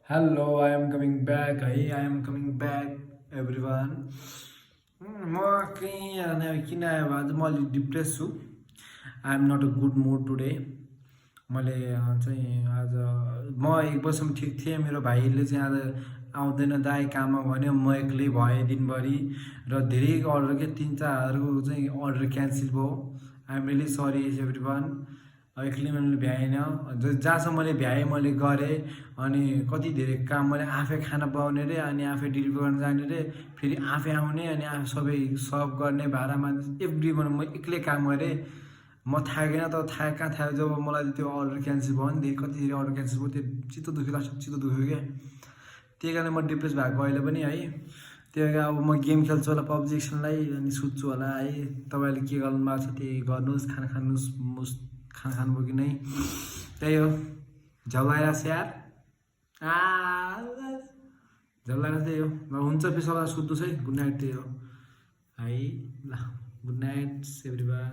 Hello, I am coming back. Hey, I am coming back, everyone. म किन आयो आज म अलिक डिप्रेस छु. I am not a good mood today. मैले चाहिँ आज म 1 वर्षसम्म ठिक थिएँ. मेरो भाइले चाहिँ आज आउँदैन दाइ काममा भन्यो. म एक्लै भएँ दिनभरि र धेरै अर्डर के 3-4 चाहिँ अर्डर क्यान्सल भयो. I am really sorry everyone. एक्लै मैले भ्याएन. जहाँसम्म मैले भ्याएँ मैले गरेँ. अनि कति धेरै काम मैले आफै खाना बनाउने रे, अनि आफै डेलिभर गर्न जाने रे, फेरि आफै आउने, अनि आफै सबै सर्भ गर्ने, भाडा मान्छे एभ्रिवान म एक्लै काम गरेँ. म थाकेन त कहाँ थाक्यो जब मलाई त्यो अर्डर क्यान्सल भयो नि. कति धेरै अर्डर क्यान्सल भयो. त्यो चित्त दुख्यो, लास्ट चित्त दुख्यो क्या. त्यही कारण म डिप्रेस भएको अहिले पनि है. त्यही कारण अब म गेम खेल्छु होला पब्जी एकछिनलाई, अनि सुत्छु होला है. तपाईँले के गर्नु भएको छ त्यही गर्नुहोस्. खाना खानुहोस्, खाना खानुभयो कि नै. त्यही हो, झगडा स्याहार झगडा त्यही हो. ल हुन्छ, फेरि सबैलाई सुत्नुहोस् है. Good night. त्यही हो है. ल गुड नाइट एभ्रिवान.